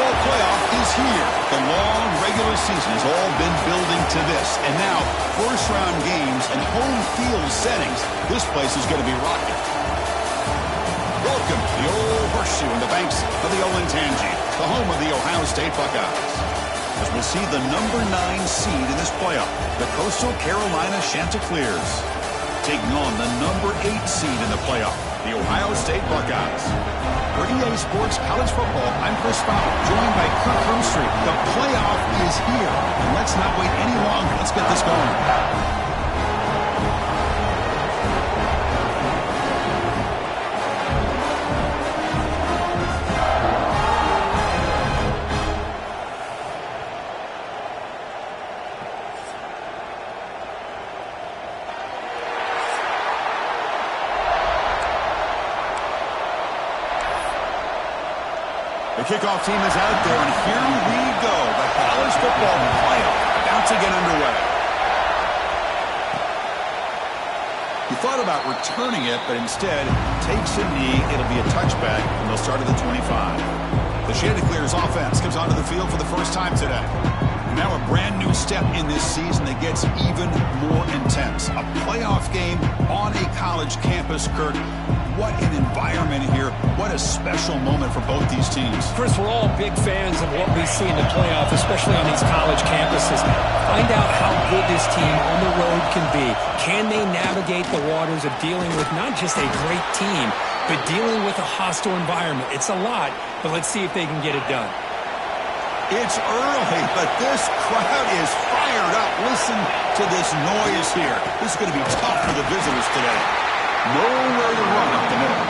football playoff is here. The long regular season has all been building to this. And now, first-round games and home field settings. This place is going to be rocking. Welcome to the old horseshoe in the banks of the Olentangy, the home of the Ohio State Buckeyes. As we'll see the number 9 seed in this playoff, the Coastal Carolina Chanticleers, taking on the number 8 seed in the playoff, the Ohio State Buckeyes. For EA Sports College Football, I'm Chris Fowler, joined by Kirk Herbstreit. The playoff is here, and let's not wait any longer. Let's get this going. The kickoff team is out there, and here we go. The college football playoff about to get underway. He thought about returning it, but instead takes a knee. It'll be a touchback, and they'll start at the 25. The Chanticleers offense comes onto the field for the first time today. Now a brand new step in this season that gets even more intense. A playoff game on a college campus, Kirk. What an environment here. What a special moment for both these teams. Chris, we're all big fans of what we see in the playoff, especially on these college campuses. Find out how good this team on the road can be. Can they navigate the waters of dealing with not just a great team, but dealing with a hostile environment? It's a lot, but let's see if they can get it done. It's early, but this crowd is fired up. Listen to this noise here. This is going to be tough for the visitors today. Nowhere to run up the middle.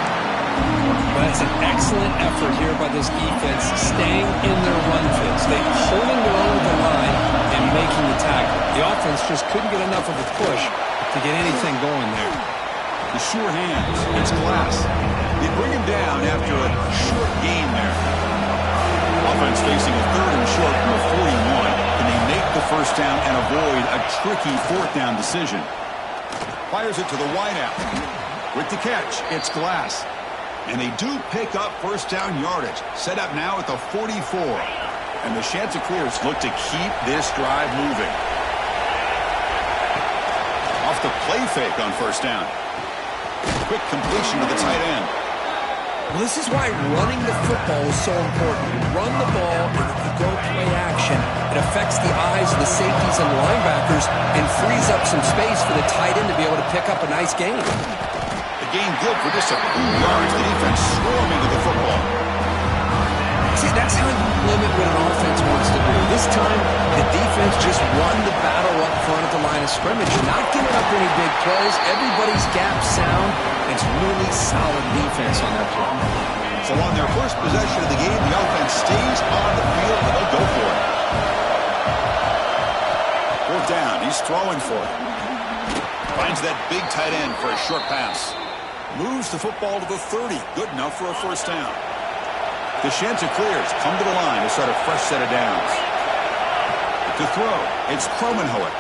Well, that's an excellent effort here by this defense, staying in their run fits. They're holding their own with the line and making the tackle. The offense just couldn't get enough of a push to get anything going there. The sure hands. It's Glass. They bring him down after a short gain there. Offense facing a 3rd and short from the 41. Can they make the first down and avoid a tricky 4th down decision? Fires it to the wideout. With the catch, it's Glass. And they do pick up first down yardage. Set up now at the 44. And the Chanticleers look to keep this drive moving. Off the play fake on first down. Quick completion to the tight end. Well, this is why running the football is so important. You run the ball, and if you go play action, it affects the eyes of the safeties and linebackers and frees up some space for the tight end to be able to pick up a nice gain. The gain good for just a few yards. The defense swarming to the football. See, that's how you limit what an offense wants to do. This time, the defense just won the battle up front at the line of scrimmage. Not giving up any big plays. Everybody's gap sound. It's really solid defense on that play. So on their first possession of the game, the offense stays on the field, and they'll go for it. 4th down. He's throwing for it. Finds that big tight end for a short pass. Moves the football to the 30. Good enough for a first down. The Chanticleers come to the line to start a fresh set of downs. To throw, it's Cromenhoek.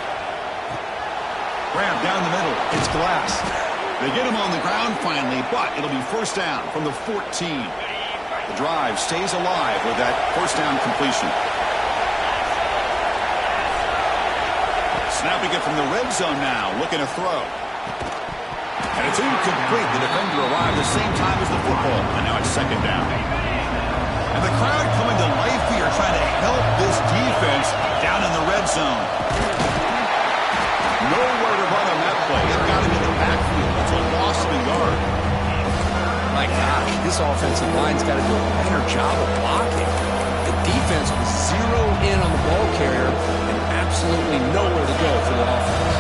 Grab down the middle, it's Glass. They get him on the ground finally, but it'll be first down from the 14. The drive stays alive with that first down completion. Snapping it from the red zone now, looking to throw. And it's incomplete. The defender arrived the same time as the football, and now it's 2nd down. And the crowd coming to life here, trying to help this defense down in the red zone. Nowhere to run on that play. They've got him in the backfield. It's a loss of a yard. My gosh, this offensive line's got to do a better job of blocking. The defense was zeroed in on the ball carrier and absolutely nowhere to go for the offense.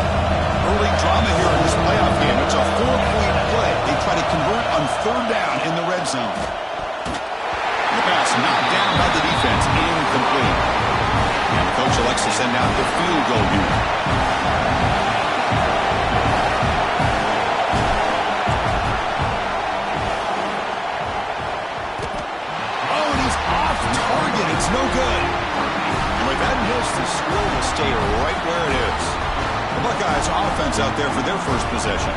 Early drama here in this playoff game. It's a 4-point play. They try to convert on 3rd down in the red zone. The pass knocked down by the defense. Incomplete. And the coach elects to send out the field goal unit. Oh, and he's off target. It's no good. And with that miss, the score will stay right where it is. The Buckeyes offense out there for their first possession.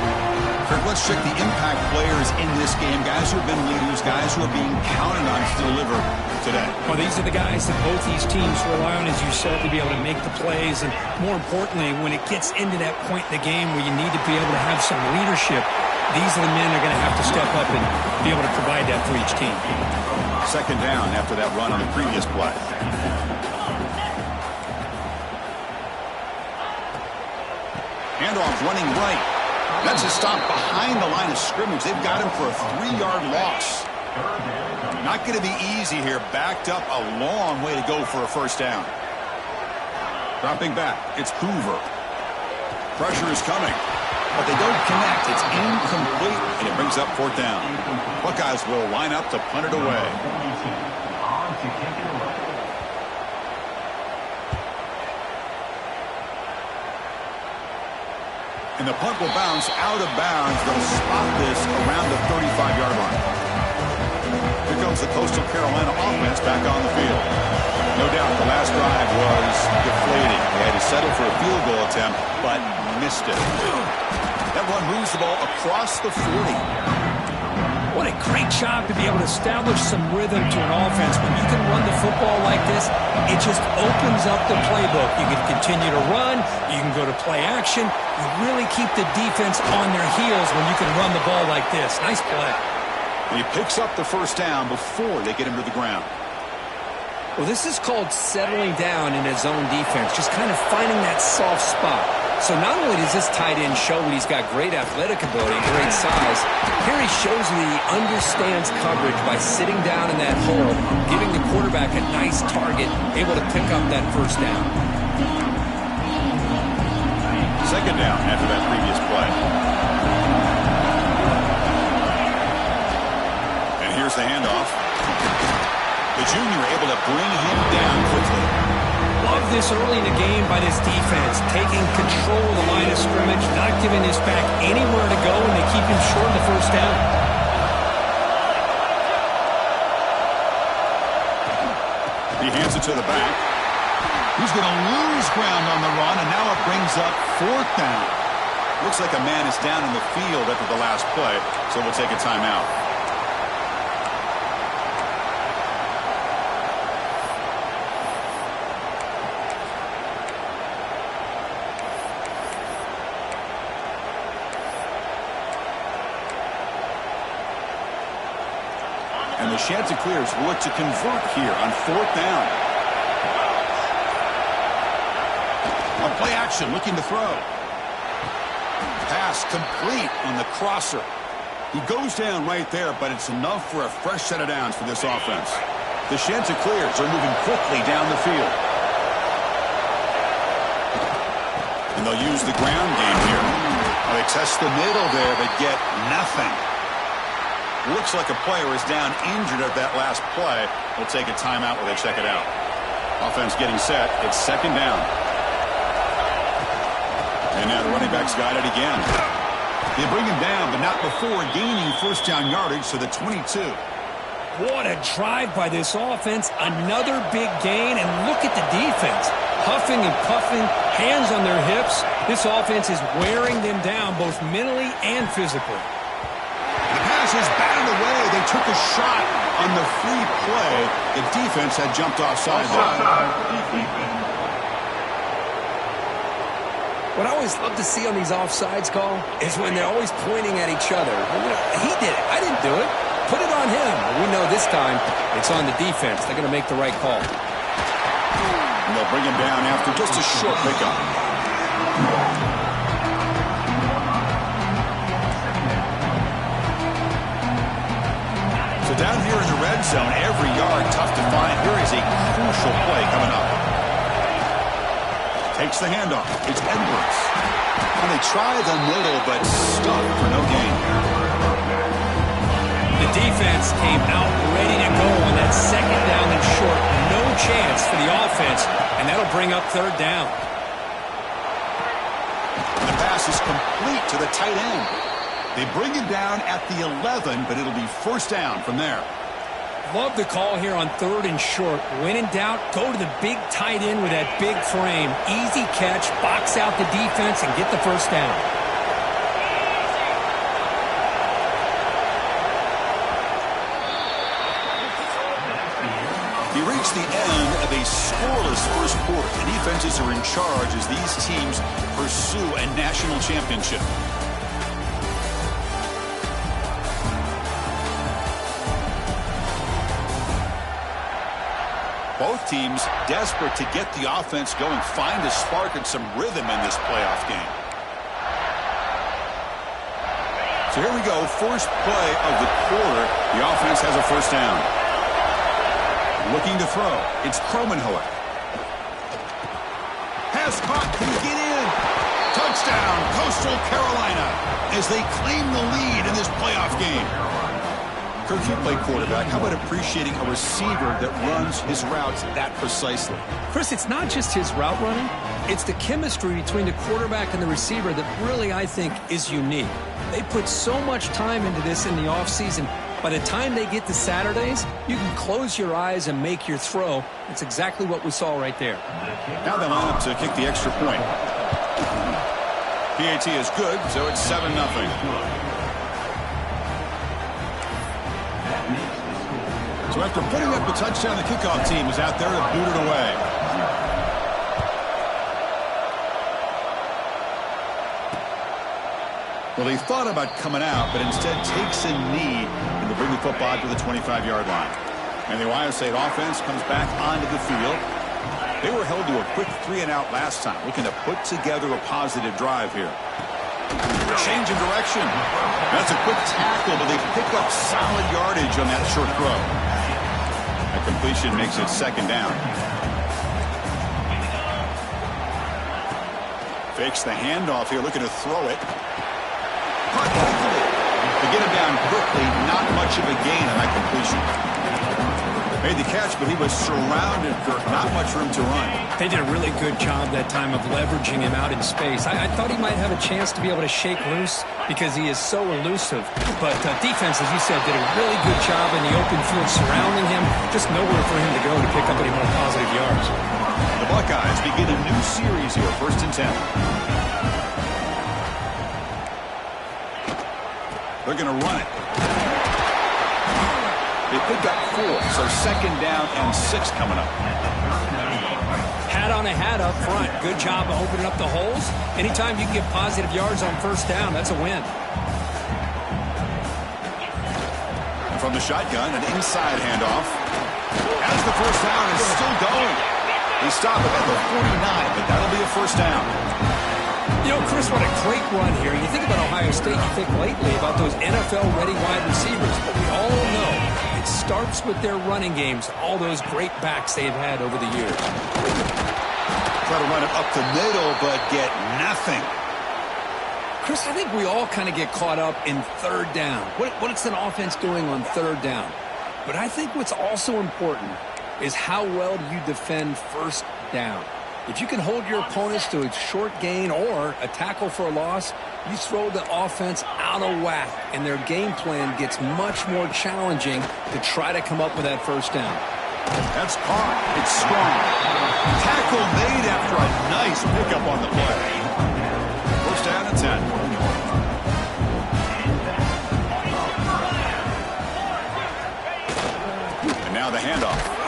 Kirk, let's check the impact players in this game. Guys who have been leaders, guys who are being counted on to deliver today. Well, Well, these are the guys that both these teams rely on, as you said, to be able to make the plays. And more importantly, when it gets into that point in the game where you need to be able to have some leadership, these are the men that are going to have to step up and be able to provide that for each team. Second down after that run on the previous play. Handoff running right. That's a stop behind the line of scrimmage. They've got him for a 3-yard loss. Not going to be easy here. Backed up a long way to go for a first down. Dropping back, it's Hoover. Pressure is coming, but they don't connect. It's incomplete, and it brings up fourth down. Buckeyes will line up to punt it away. And the punt will bounce out of bounds. They'll spot this around the 35-yard line. Here comes the Coastal Carolina offense back on the field. No doubt the last drive was deflating. They had to settle for a field goal attempt, but missed it. That one moves the ball across the 40. What a great job to be able to establish some rhythm to an offense. When you can run the football like this, it just opens up the playbook. You can continue to run. You can go to play action. You really keep the defense on their heels when you can run the ball like this. Nice play. And he picks up the first down before they get him to the ground. Well, this is called settling down in his own defense, just kind of finding that soft spot. So not only does this tight end show that he's got great athletic ability, great size, here he shows that he understands coverage by sitting down in that hole, giving the quarterback a nice target, able to pick up that first down. Second down after that previous play. And here's the handoff. The junior able to bring him down quickly. Love this early in the game by this defense, taking control of the line of scrimmage, not giving this back anywhere to go, and they keep him short of the first down. He hands it to the back. He's going to lose ground on the run, and now it brings up fourth down. Looks like a man is down in the field after the last play, so we'll take a timeout. And the Chanticleers look to convert here on fourth down. On play action, looking to throw. Pass complete on the crosser. He goes down right there, but it's enough for a fresh set of downs for this offense. The Chanticleers are moving quickly down the field. And they'll use the ground game here. Well, they test the middle there, but get nothing. Looks like a player is down injured at that last play. We'll take a timeout while they check it out. Offense getting set. It's second down. And now the running back's got it again. They bring him down, but not before gaining first down yardage to the 22. What a drive by this offense. Another big gain, and look at the defense. Huffing and puffing, hands on their hips. This offense is wearing them down both mentally and physically. The pass is batted away. They took a shot on the free play. The defense had jumped offside there. What I always love to see on these offsides call is when they're always pointing at each other. He did it. I didn't do it. Put it on him. We know this time it's on the defense. They're going to make the right call. And they'll bring him down after just a short pickup. So down here in the red zone, every yard tough to find. Here is a crucial play coming up. Takes the handoff. It's Edwards. And they try the middle, but stuck for no gain. The defense came out ready to go on that second down and short. No chance for the offense, and that'll bring up third down. The pass is complete to the tight end. They bring him down at the 11, but it'll be first down from there. Love the call here on third and short. When in doubt, go to the big tight end with that big frame. Easy catch, box out the defense, and get the first down. He reads marks the end of a scoreless first quarter. The defenses are in charge as these teams pursue a national championship. Both teams desperate to get the offense going, find a spark and some rhythm in this playoff game. So here we go, first play of the quarter. The offense has a first down. Looking to throw. It's Kromenhoek. Pass caught. Can he get in? Touchdown, Coastal Carolina, as they claim the lead in this playoff game. Kirk, you play quarterback. How about appreciating a receiver that runs his routes that precisely? Chris, it's not just his route running. It's the chemistry between the quarterback and the receiver that really, I think, is unique. They put so much time into this in the offseason. By the time they get to Saturdays, you can close your eyes and make your throw. It's exactly what we saw right there. Now they line up to kick the extra point. PAT is good, so it's 7-0. So after putting up a touchdown, the kickoff team is out there to boot it away. Well, he thought about coming out, but instead takes a knee and to bring the football to the 25-yard line. And the Ohio State offense comes back onto the field. They were held to a quick 3-and-out last time, looking to put together a positive drive here. Change of direction. That's a quick tackle, but they pick up solid yardage on that short throw. That completion makes it second down. Fakes the handoff here, looking to throw it. Caught quickly. To get him down quickly, not much of a gain on that completion. Made the catch, but he was surrounded for not much room to run. They did a really good job that time of leveraging him out in space. I thought he might have a chance to be able to shake loose because he is so elusive. But defense, as you said, did a really good job in the open field surrounding him. Just nowhere for him to go to pick up any more positive yards. The Buckeyes begin a new series here, 1st and 10. They're going to run it. They pick up 4, so 2nd down and 6 coming up. Hat on a hat up front. Good job of opening up the holes. Anytime you can get positive yards on 1st down, that's a win. And from the shotgun, an inside handoff. As the first down is still going. They stop it at the 49, but that'll be a 1st down. You know, Chris, what a great run here. You think about Ohio State, you think lately about those NFL-ready wide receivers, but we all know it starts with their running games, all those great backs they've had over the years. Try to run it up the middle, but get nothing. Chris, I think we all kind of get caught up in 3rd down. What is an offense doing on 3rd down? But I think what's also important is how well do you defend 1st down. If you can hold your opponents to a short gain or a tackle for a loss, you throw the offense out of whack, and their game plan gets much more challenging to try to come up with that 1st down. That's caught. It's strong. Tackle made after a nice pickup on the play. 1st down and 10. And now the handoff.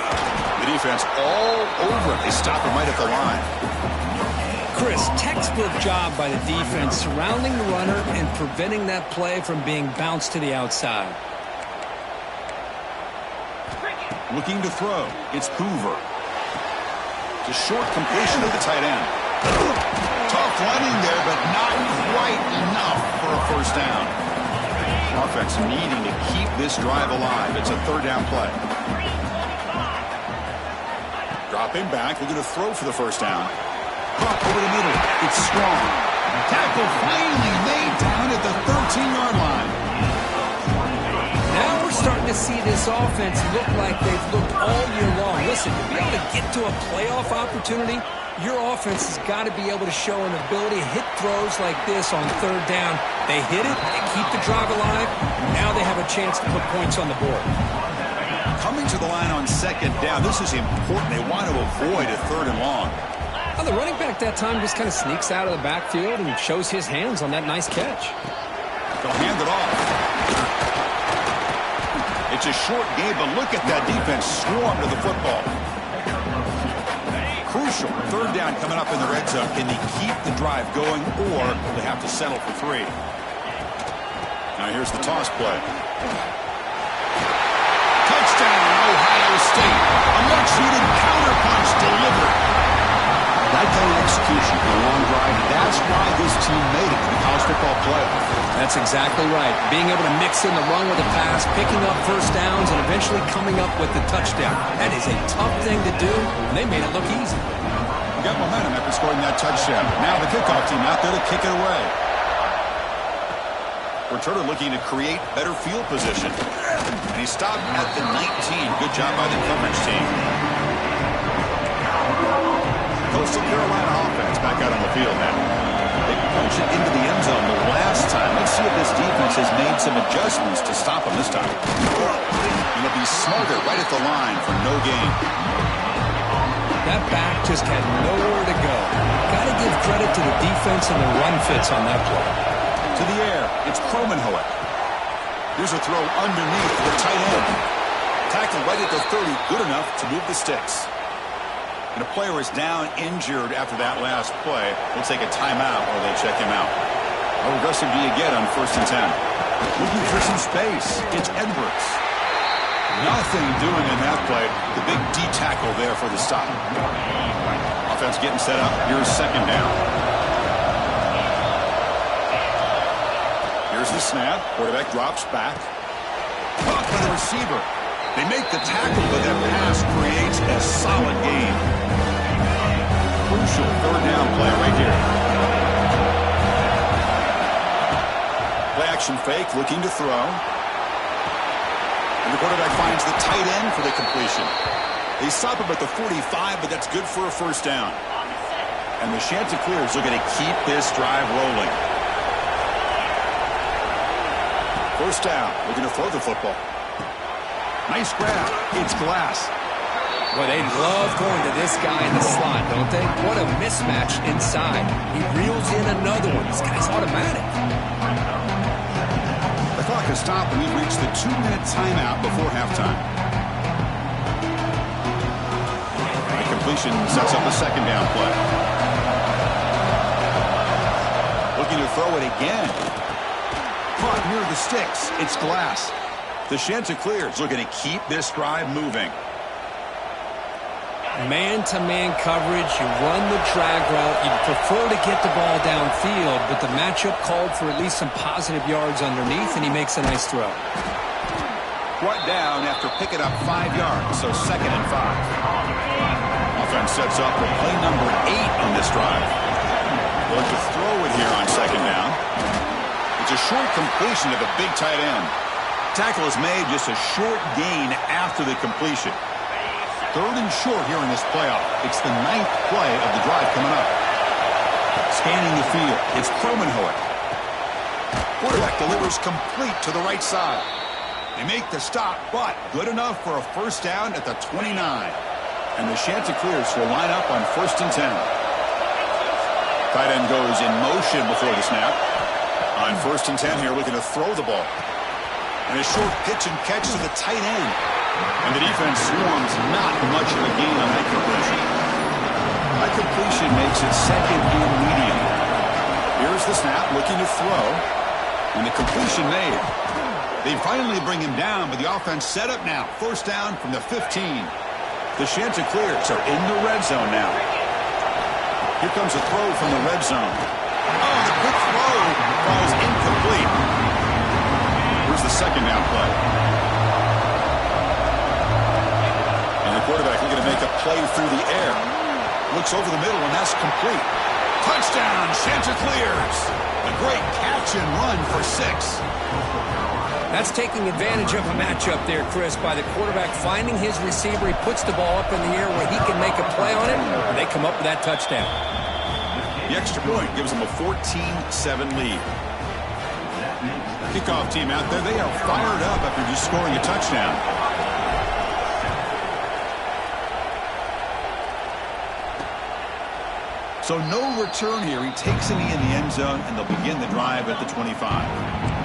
The defense all over it. They stop him right at the line. Chris, textbook job by the defense surrounding the runner and preventing that play from being bounced to the outside. Looking to throw. It's Hoover. It's a short completion of the tight end. Tough running there, but not quite enough for a 1st down. Offense needing to keep this drive alive. It's a 3rd down play. Dropping back, looking to throw for the 1st down. Caught over the middle. It's strong. Tackle finally made down at the 13-yard line. Now we're starting to see this offense look like they've looked all year long. Listen, to be able to get to a playoff opportunity, your offense has got to be able to show an ability to hit throws like this on 3rd down. They hit it, they keep the drive alive. Now they have a chance to put points on the board. Coming to the line on 2nd down, this is important. They want to avoid a 3rd and long. Well, the running back that time just kind of sneaks out of the backfield and shows his hands on that nice catch. They'll hand it off. It's a short game, but look at that defense swarm to the football. Crucial. Third down coming up in the red zone. Can they keep the drive going, or they have to settle for 3? Now here's the toss play. Touchdown, Ohio State. A much-needed counterpunch delivered. That kind of execution on a long drive, that's why this team made it to the college football playoff. That's exactly right. Being able to mix in the run with the pass, picking up first downs, and eventually coming up with the touchdown. That is a tough thing to do, and they made it look easy. Got momentum after scoring that touchdown. Now the kickoff team out there to kick it away. Returner looking to create better field position. And he stopped at the 19. Good job by the coverage team. Coastal Carolina offense back out on the field now. They punch it into the end zone the last time. Let's see if this defense has made some adjustments to stop them this time. And they'll be smarter right at the line for no gain. That back just had nowhere to go. Got to give credit to the defense and the run fits on that play. To the air, it's Kromenhoek. Here's a throw underneath the tight end. Tackle right at the 30, good enough to move the sticks. And a player is down injured after that last play. We'll take a timeout or they'll check him out. How aggressive do you get on 1st and 10? Looking for some space. It's Edwards. Nothing doing in that play. The big D tackle there for the stop. Offense getting set up. Here's 2nd down. Here's the snap. Quarterback drops back. Caught by the receiver. They make the tackle, but that pass creates a solid gain. Crucial 3rd down play right here. Play action fake, looking to throw. And the quarterback finds the tight end for the completion. They stop him at the 45, but that's good for a 1st down. And the Chanticleers are going to keep this drive rolling. 1st down, looking to throw the football. Nice grab. It's Glass. Well, they love going to this guy in the slot, don't they? What a mismatch inside. He reels in another one. This guy's automatic. The clock has stopped, and we've reached the 2-minute timeout before halftime. The completion sets up a 2nd down play. Looking to throw it again. Caught near the sticks. It's Glass. The Chanticleers looking to keep this drive moving. Man-to-man coverage, you run the drag route, you prefer to get the ball downfield, but the matchup called for at least some positive yards underneath, and he makes a nice throw. Brought down after picking up 5 yards, so 2nd and 5. Offense sets up for play number 8 on this drive. Going to throw it here on 2nd down. It's a short completion to the big tight end. Tackle is made, just a short gain after the completion. 3rd and short here in this playoff. It's the 9th play of the drive coming up. Scanning the field, it's Kromenhoek. Quarterback delivers complete to the right side. They make the stop, but good enough for a 1st down at the 29. And the Chanticleers will line up on 1st and 10. Tight end goes in motion before the snap. On 1st and 10 here, looking to throw the ball. And a short pitch and catch to the tight end. And the defense swarms not much of a gain on that completion. That completion makes it 2nd and medium. Here's the snap, looking to throw. And the completion made. They finally bring him down, but the offense set up now. 1st down from the 15. The Chanticleers are in the red zone now. Here comes a throw from the red zone. Oh, the quick throw falls incomplete. Here's the 2nd down play. And the quarterback looking to make a play through the air. Looks over the middle, and that's complete. Touchdown, Chanticleers. A great catch and run for 6. That's taking advantage of a matchup there, Chris, by the quarterback finding his receiver. He puts the ball up in the air where he can make a play on it, and they come up with that touchdown. The extra point gives them a 14-7 lead. Kickoff team out there, they are fired up after just scoring a touchdown. So no return here. He takes it in the end zone, and they'll begin the drive at the 25.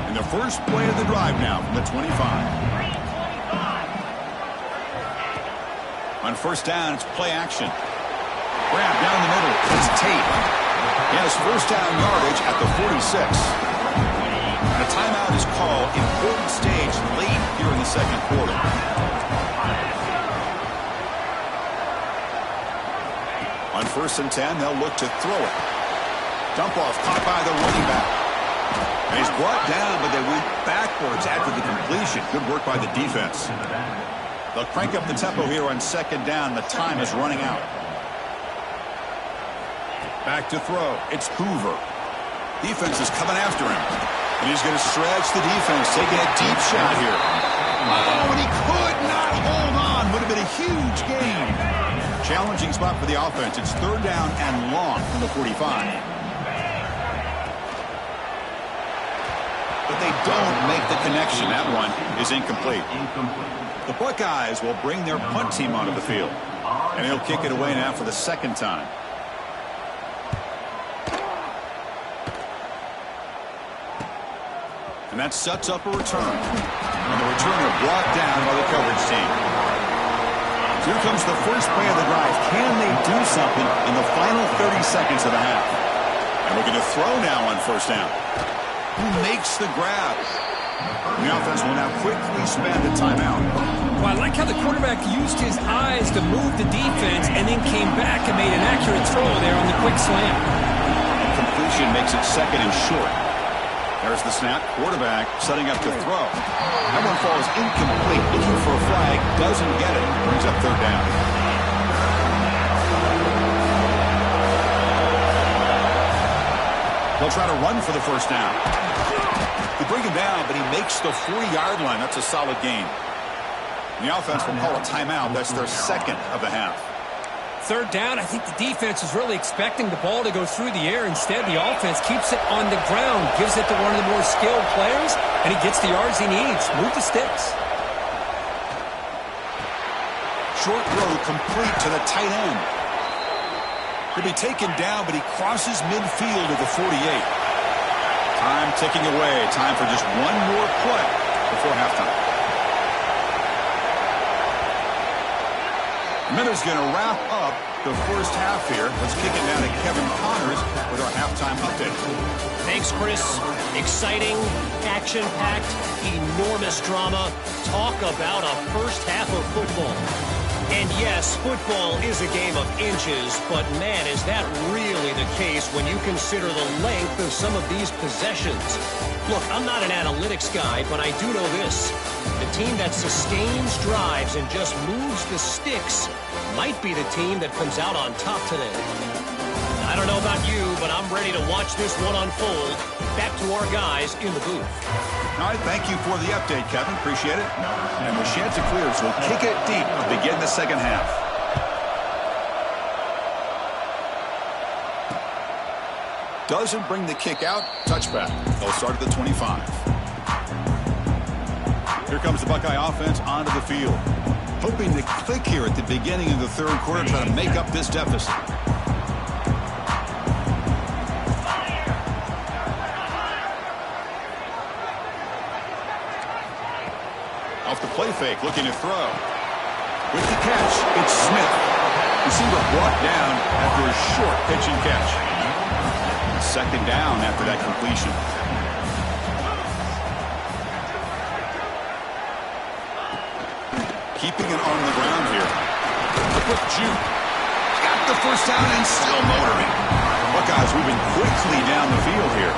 And the first play of the drive now from the 25. On 1st down, it's play action. Grab down the middle. It's Tate. He has first down yardage at the 46. A timeout is called. Important stage late here in the second quarter. On 1st and 10, they'll look to throw it. Dump off caught by the running back. And he's brought down, but they went backwards after the completion. Good work by the defense. They'll crank up the tempo here on 2nd down. The time is running out. Back to throw. It's Hoover. Defense is coming after him. And he's going to stretch the defense, taking a deep shot here. Oh, and he could not hold on. Would have been a huge gain. Challenging spot for the offense. It's 3rd down and long from the 45. But they don't make the connection. That one is incomplete. The Buckeyes will bring their punt team onto the field. And he'll kick it away now for the 2nd time. And that sets up a return. And the returner brought down by the coverage team. Here comes the first play of the drive. Can they do something in the final 30 seconds of the half? And looking to throw now on 1st down. Who makes the grab? And the offense will now quickly spend a timeout. Well, I like how the quarterback used his eyes to move the defense and then came back and made an accurate throw there on the quick slant. Completion makes it 2nd and short. There's the snap. Quarterback setting up to throw. That one falls incomplete. Looking for a flag. Doesn't get it. Brings up 3rd down. They'll try to run for the 1st down. They bring him down, but he makes the 40-yard line. That's a solid gain. And the offense will call a timeout. That's their 2nd of the half. 3rd down, I think the defense is really expecting the ball to go through the air. Instead, the offense keeps it on the ground, gives it to one of the more skilled players, and he gets the yards he needs. Move the sticks. Short row complete to the tight end. He'll be taken down, but he crosses midfield to the 48. Time ticking away. Time for just one more play before halftime. Miller's going to wrap up the first half here. Let's kick it down to Kevin Connors with our halftime update. Thanks, Chris. Exciting, action-packed, enormous drama. Talk about a first half of football. And yes, football is a game of inches, but man, is that really the case when you consider the length of some of these possessions. Look, I'm not an analytics guy, but I do know this. The team that sustains drives and just moves the sticks might be the team that comes out on top today. I don't know about you, but I'm ready to watch this one unfold. Back to our guys in the booth. All right, thank you for the update, Kevin. Appreciate it. And the Chanticleers will kick it deep to begin the second half. Doesn't bring the kick out. Touchback. They'll start at the 25. Here comes the Buckeye offense onto the field. Hoping to click here at the beginning of the 3rd quarter, try to make up this deficit. Off the play fake, looking to throw. With the catch, it's Smith. Receiver brought down after a short pitch and catch. 2nd down after that completion. Keeping it on the ground here. A quick juke. Got the first down and still motoring. Buckeyes moving quickly down the field here.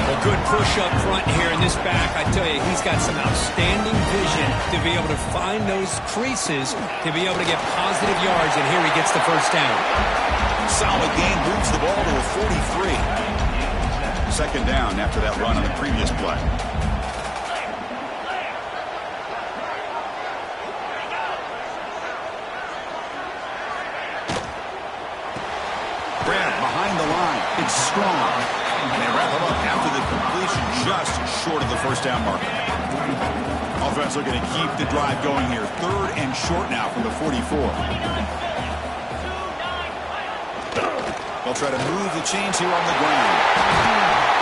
Well, good push up front here in this back. I tell you, he's got some outstanding vision to be able to find those creases, to be able to get positive yards, and here he gets the first down. Solid gain, moves the ball to a 43. 2nd down after that run on the previous play. Grab behind the line. It's strong. And they wrap him up after the completion, just short of the first down marker. Offense looking to keep the drive going here. 3rd and short now from the 44. They'll try to move the chains here on the ground.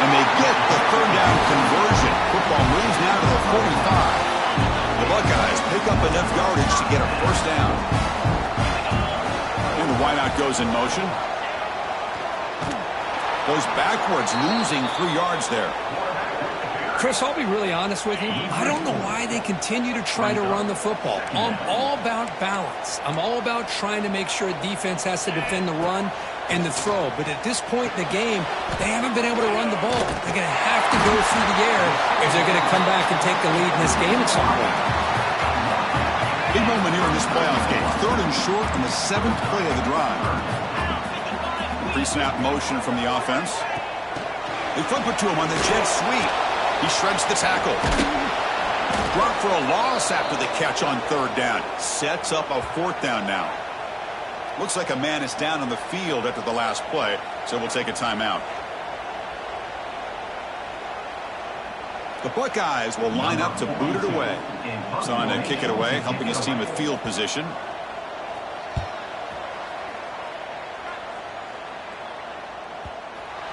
And they get the 3rd down conversion. Football moves now to the 45. The Buckeyes pick up enough yardage to get a first down. And the wide Clock goes in motion. Goes backwards, losing 3 yards there. Chris, I'll be really honest with you. I don't know why they continue to try to run the football. I'm all about balance. I'm all about trying to make sure defense has to defend the run and the throw. But at this point in the game, they haven't been able to run the ball. They're going to have to go through the air if they're going to come back and take the lead in this game at some point. Big moment here in this playoff game. 3rd and short in the 7th play of the drive. Pre-snap motion from the offense. They flip it to him on the jet sweep. He shreds the tackle. Brought for a loss after the catch on 3rd down. Sets up a 4th down now. Looks like a man is down on the field after the last play, so we'll take a timeout. The Buckeyes will line up to boot it away. Son to kick it away, helping his team with field position.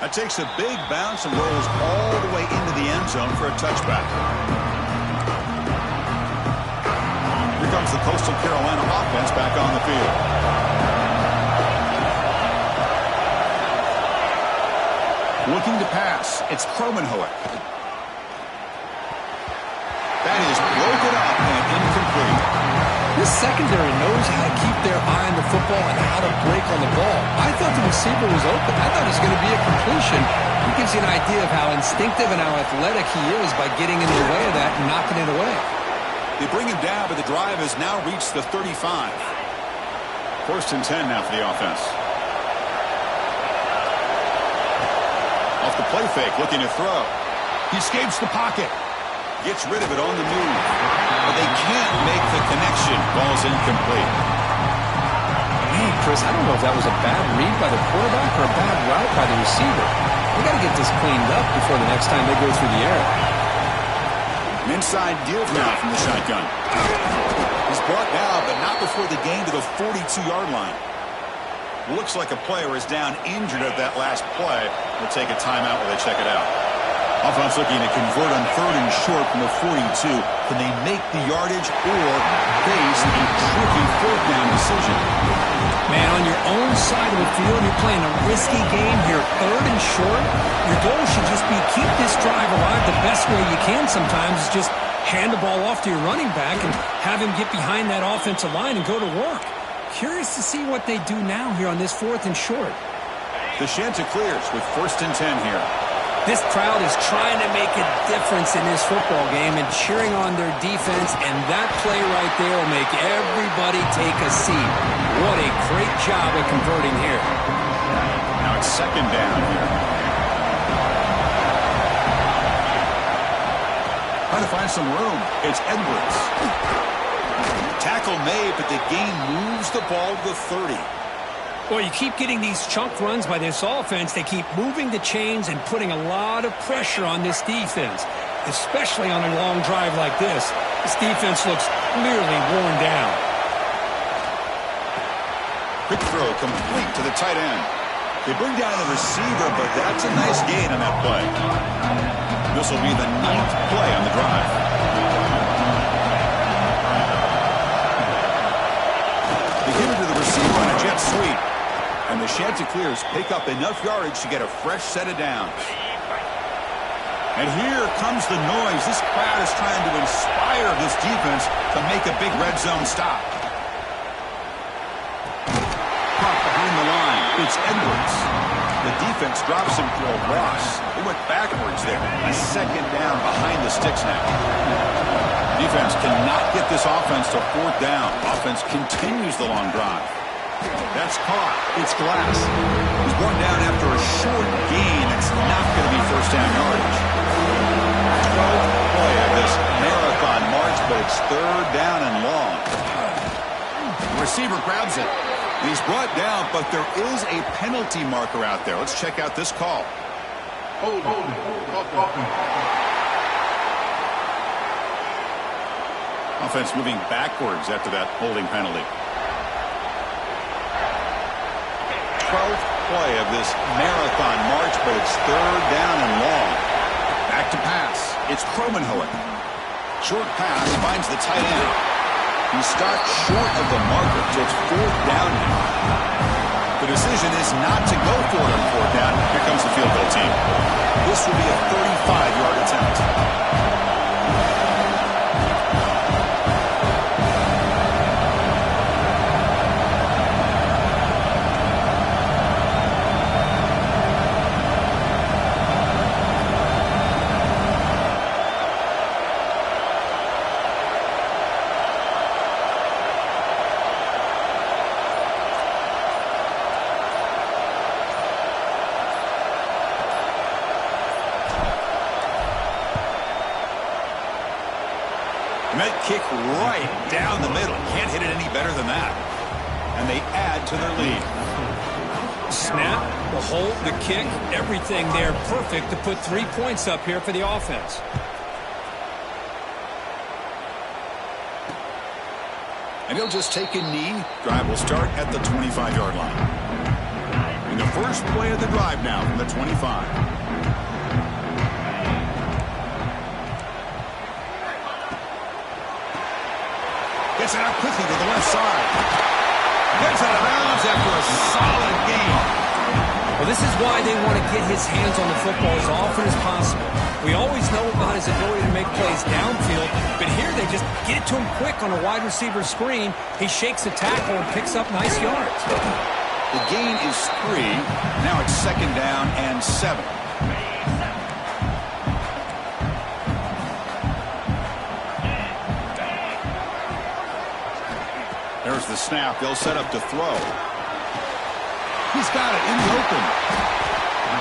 That takes a big bounce and rolls all the way into the end zone for a touchback. Here comes the Coastal Carolina offense back on the field. Looking to pass. It's Kromenhoek. That is broken up and incomplete. This secondary knows how to keep their eye on the football and how to break on the ball. I thought the receiver was open. I thought it was going to be a completion. It gives you an idea of how instinctive and how athletic he is by getting in the way of that and knocking it away. They bring him down, but the drive has now reached the 35. 1st and 10 now for the offense. Off the play fake, looking to throw. He escapes the pocket. Gets rid of it on the move. But they can't make the connection. Ball's incomplete. Man, Chris, I don't know if that was a bad read by the quarterback or a bad route by the receiver. They got to get this cleaned up before the next time they go through the air. An inside deal now from the shotgun. He's brought down, but not before the gain to the 42-yard line. Looks like a player is down injured at that last play. We'll take a timeout while they check it out. Offense looking to convert on 3rd and short from the 42. Can they make the yardage or face a tricky 4th down decision? Man, on your own side of the field, you're playing a risky game here. 3rd and short, your goal should just be keep this drive alive the best way you can sometimes. Is just hand the ball off to your running back and have him get behind that offensive line and go to work. Curious to see what they do now here on this 4th and short. The Chanticleers with 1st and 10 here. This crowd is trying to make a difference in this football game and cheering on their defense, and that play right there will make everybody take a seat. What a great job of converting here. Now it's 2nd down here. Trying to find some room. It's Edwards. Tackle made, but the gain moves the ball to the 30. Well, you keep getting these chunk runs by this offense. They keep moving the chains and putting a lot of pressure on this defense, especially on a long drive like this. This defense looks clearly worn down. Quick throw complete to the tight end. They bring down the receiver, but that's a nice gain on that play. This will be the 9th play on the drive. They give it to the receiver on a jet sweep. And the Chanticleers pick up enough yardage to get a fresh set of downs. And here comes the noise. This crowd is trying to inspire this defense to make a big red zone stop. Caught behind the line. It's Edwards. The defense drops him for a loss. They went backwards there. A 2nd down behind the sticks now. Defense cannot get this offense to 4th down. Offense continues the long drive. That's caught. It's Glass. He's brought down after a short gain. It's not going to be 1st down yardage. 12th play of this marathon march, but it's 3rd down and long. The receiver grabs it. He's brought down, but there is a penalty marker out there. Let's check out this call. Offense moving backwards after that holding penalty. 12th play of this marathon march, but it's 3rd down and long. Back to pass. It's Kromenhoek. Short pass finds the tight end. He stopped short of the marker, so it's 4th down now. decides not to go for it on 4th down. Here comes the field goal team. This will be a 35-yard attempt. Met kick right down the middle. Can't hit it any better than that. And they add to their lead. Snap, the hold, the kick, everything there perfect to put 3 points up here for the offense. And he'll just take a knee. Drive will start at the 25-yard line. And the first play of the drive now from the 25. Gets it out quickly to the left side. Gets out of bounds after a solid game. Well, this is why they want to get his hands on the football as often as possible. We always know about his ability to make plays downfield, but here they just get it to him quick on a wide receiver screen. He shakes a tackle and picks up nice yards. The gain is 3. Now it's 2nd down and 7. There's the snap. They'll set up to throw. He's got it in the open.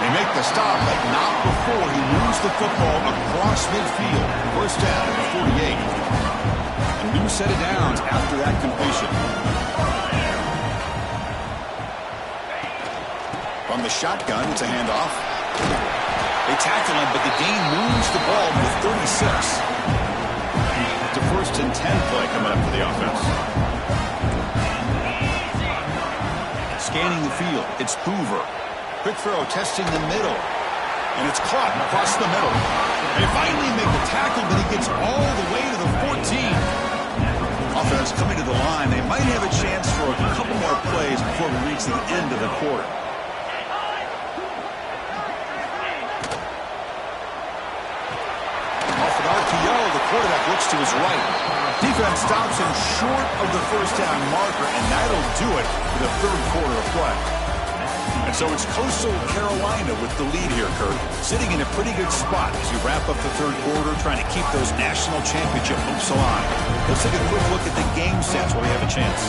They make the stop, but not before he moves the football across midfield. 1st down at the 48. A new set of downs after that completion. From the shotgun, it's a handoff. They tackle him, but the gain moves the ball to 36. It's a 1st and 10 play coming up for the offense. Scanning the field, it's Hoover. Quick throw, testing the middle. And it's caught across the middle. They finally make the tackle, but he gets all the way to the 14. Offense coming to the line. They might have a chance for a couple more plays before we reach the end of the quarter. Off an RPO, the quarterback looks to his right. Defense stops him short of the 1st down marker, and that'll do it for the 3rd quarter of play. And so it's Coastal Carolina with the lead here, Kurt. Sitting in a pretty good spot as you wrap up the 3rd quarter, trying to keep those national championship hopes alive. Let's take a quick look at the game sets while we have a chance.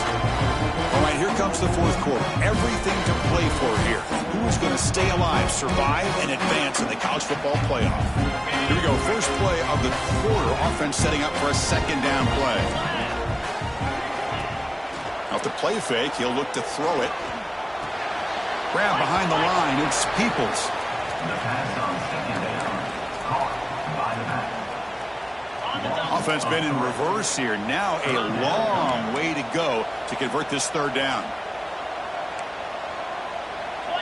All right, here comes the 4th quarter. Everything to play for here. Who is going to stay alive, survive, and advance in the college football playoff? Here we go. First play of the quarter. Offense setting up for a 2nd down play. Now, if the play fake, he'll look to throw it. Grab behind the line. It's Peoples. Offense been in reverse here. Now a long way to go to convert this 3rd down.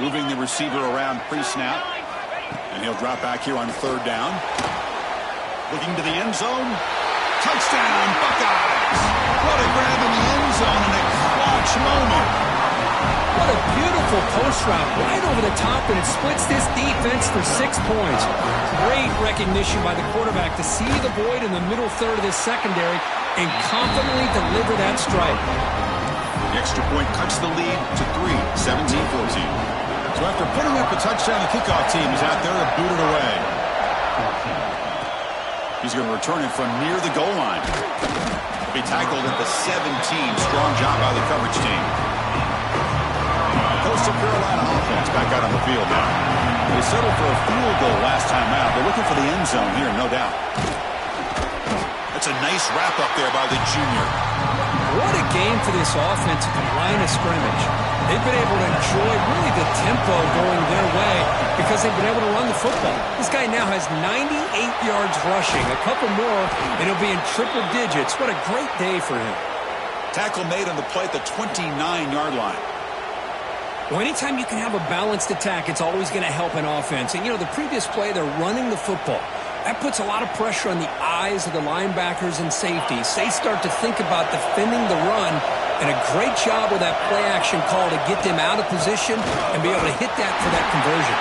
Moving the receiver around pre-snap. And he'll drop back here on 3rd down. Looking to the end zone. Touchdown, Buckeyes! What a grab in the end zone in a clutch moment. What a beautiful post route right over the top, and it splits this defense for 6 points. Great recognition by the quarterback to see the void in the middle 3rd of this secondary and confidently deliver that strike. The extra point cuts the lead to 3, 17-14. So after putting up a touchdown, the kickoff team is out there to boot it away. He's going to return it from near the goal line. He'll be tackled at the 17. Strong job by the coverage team. Coastal Carolina offense back out on the field now. They settled for a field goal last time out. They're looking for the end zone here, no doubt. That's a nice wrap-up there by the junior. What a game for this offense at the line of scrimmage. They've been able to enjoy really the tempo going their way because they've been able to run the football. This guy now has 98 yards rushing, a couple more, and he'll be in triple digits. What a great day for him. Tackle made on the play at the 29-yard line. Well, anytime you can have a balanced attack, it's always going to help an offense. And, you know, the previous play, they're running the football. That puts a lot of pressure on the eyes of the linebackers and safeties. They start to think about defending the run, and a great job with that play-action call to get them out of position and be able to hit that for that conversion.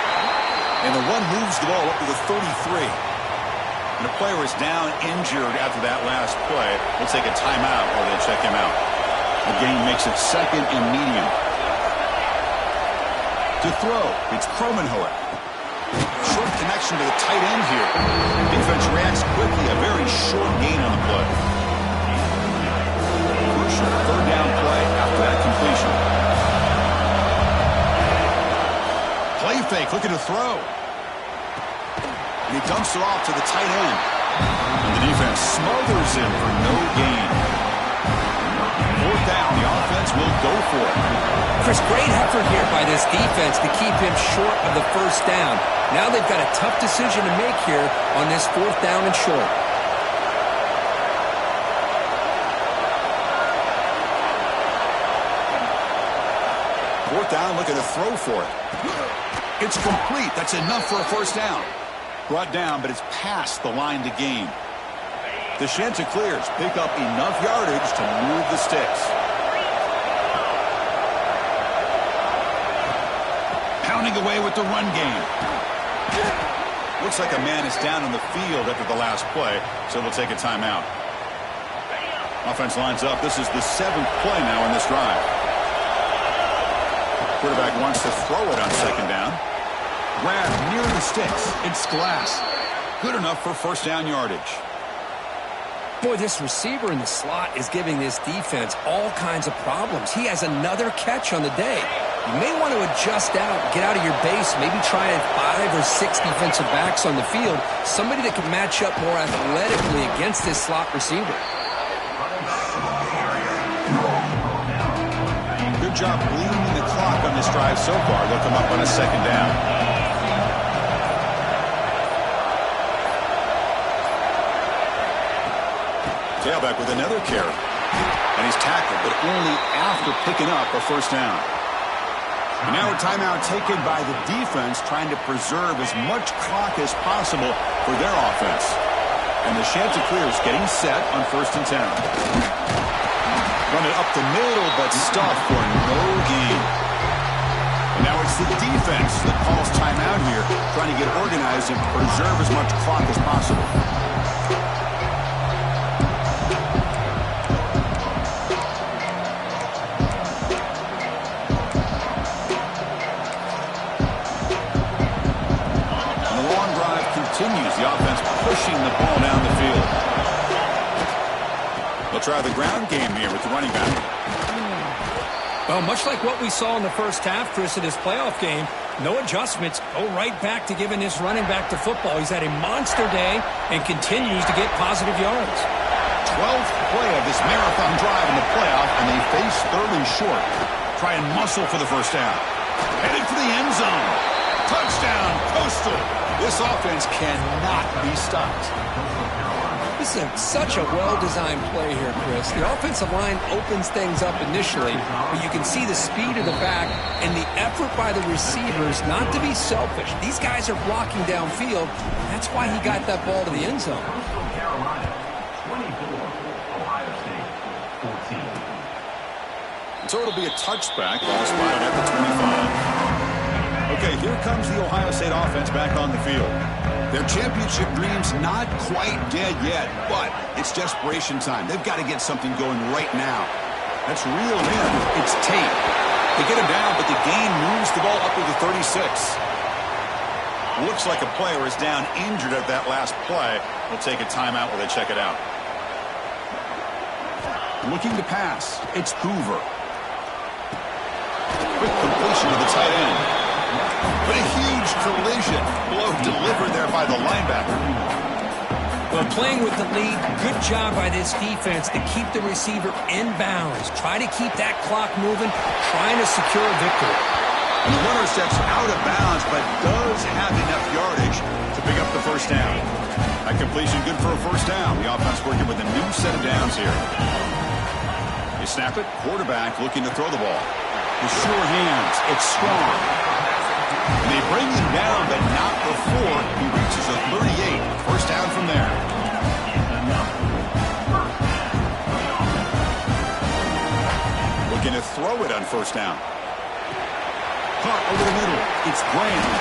And the run moves the ball up to the 33. And the player is down injured after that last play. We'll take a timeout while they check him out. The game makes it 2nd and medium. To throw, it's Kromenhoek. Short connection to the tight end here. Defense reacts quickly. A very short gain on the play. Crucial 3rd down play after that completion. Play fake, looking to throw. And he dumps it off to the tight end. And the defense smothers him for no gain. 4th down, the offense will go for it. Chris, great effort here by this defense to keep him short of the 1st down. Now they've got a tough decision to make here on this 4th down and short. Fourth down, looking to throw for it. It's complete. That's enough for a 1st down. Brought down, but it's past the line to gain. The Chanticleers pick up enough yardage to move the sticks. Pounding away with the run game. Looks like a man is down on the field after the last play, so they'll take a timeout. Offense lines up. This is the 7th play now in this drive. Quarterback wants to throw it on 2nd down. Grab near the sticks. It's Glass. Good enough for 1st down yardage. Boy, this receiver in the slot is giving this defense all kinds of problems. He has another catch on the day. You may want to adjust out, get out of your base, maybe try 5 or 6 defensive backs on the field, somebody that can match up more athletically against this slot receiver. Good job bleeding the clock on this drive so far. They'll come up on a 2nd down. Tailback with another carry. And he's tackled, but only after picking up a 1st down. And now a timeout taken by the defense, trying to preserve as much clock as possible for their offense. And the Chanticleers getting set on 1st and 10. Run it up the middle, but stuffed for no gain. And now it's the defense that calls timeout here, trying to get organized and preserve as much clock as possible. Continues the offense pushing the ball down the field. They'll try the ground game here with the running back. Well, much like what we saw in the 1st half, Chris, in this playoff game, no adjustments. Go right back to giving this running back to football. He's had a monster day and continues to get positive yards. 12th play of this marathon drive in the playoff, and they face 3rd and short. Try and muscle for the 1st down. Headed for the end zone. Touchdown, Coastal. This offense cannot be stopped. This is such a well-designed play here, Chris. The offensive line opens things up initially, but you can see the speed of the back and the effort by the receivers not to be selfish. These guys are blocking downfield. That's why he got that ball to the end zone. So it'll be a touchback. Ball spotted at the 25. Okay, here comes the Ohio State offense back on the field. Their championship dreams not quite dead yet, but it's desperation time. They've got to get something going right now. That's real in. It's Tate. They get him down, but the gain moves the ball up to the 36. Looks like a player is down injured at that last play. We'll take a timeout while they check it out. Looking to pass. It's Hoover. Quick completion to the tight end. But a huge collision. Blow delivered there by the linebacker. Well, playing with the lead, good job by this defense to keep the receiver in bounds. Try to keep that clock moving, trying to secure a victory. And the runner steps out of bounds, but does have enough yardage to pick up the 1st down. That completion good for a 1st down. The offense working with a new set of downs here. They snap it. Quarterback looking to throw the ball. With sure hands. It's strong. And they bring him down, but not before he reaches a 38. 1st down to throw it on first down. Caught over the middle. It's Graham.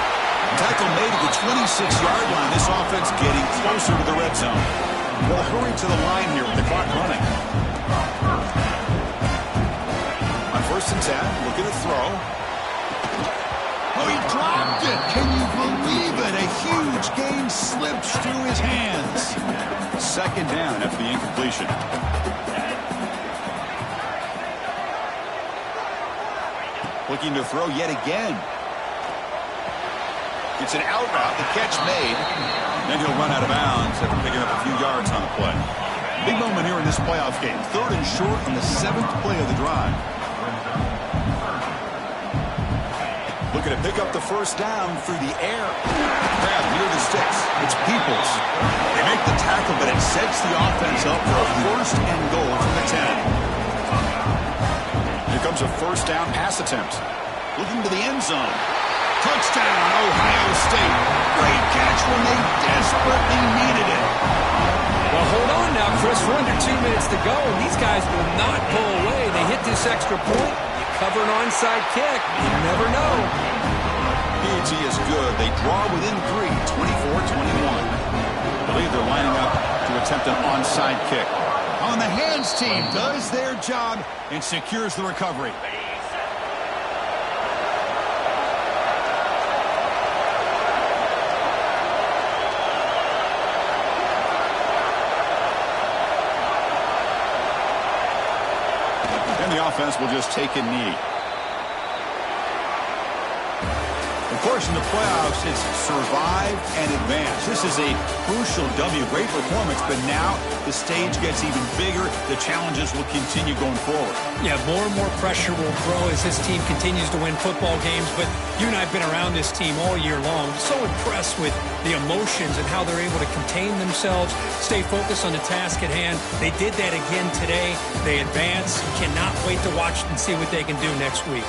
Tackle made at the 26-yard line. This offense getting closer to the red zone. They'll hurry to the line here with the clock running. On 1st and 10, looking to throw. Oh, he dropped it. Can you believe it? A huge gain slips through his hands. 2nd down after the incompletion. Looking to throw yet again. It's an out route. The catch made. Then he'll run out of bounds after picking up a few yards on the play. Big moment here in this playoff game. 3rd and short on the 7th play of the drive. Looking to pick up the first down through the air. Grab near the sticks. It's Peoples. They make the tackle, but it sets the offense up for a 1st and goal from the 10. Here comes a 1st down pass attempt. Looking to the end zone. Touchdown, Ohio State. Great catch when they desperately needed it. Well, hold on now, Chris. We're under 2 minutes to go, and these guys will not pull away. They hit this extra point. You cover an onside kick. You never know. PAT is good. They draw within 3, 24-21. I believe they're lining up to attempt an onside kick. On the hands team does their job and secures the recovery. And the offense will just take a knee. Of course, in the playoffs, it's survive and advance. This is a crucial W. Great performance, but now the stage gets even bigger. The challenges will continue going forward. Yeah, more and more pressure will grow as this team continues to win football games. But you and I have been around this team all year long. So impressed with the emotions and how they're able to contain themselves, stay focused on the task at hand. They did that again today. They advance. Cannot wait to watch and see what they can do next week.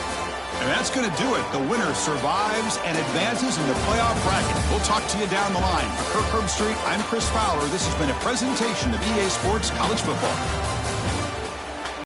And that's going to do it. The winner survives and advances in the playoff bracket. We'll talk to you down the line. For Kirk Herbstreit, I'm Chris Fowler. This has been a presentation of EA Sports College Football.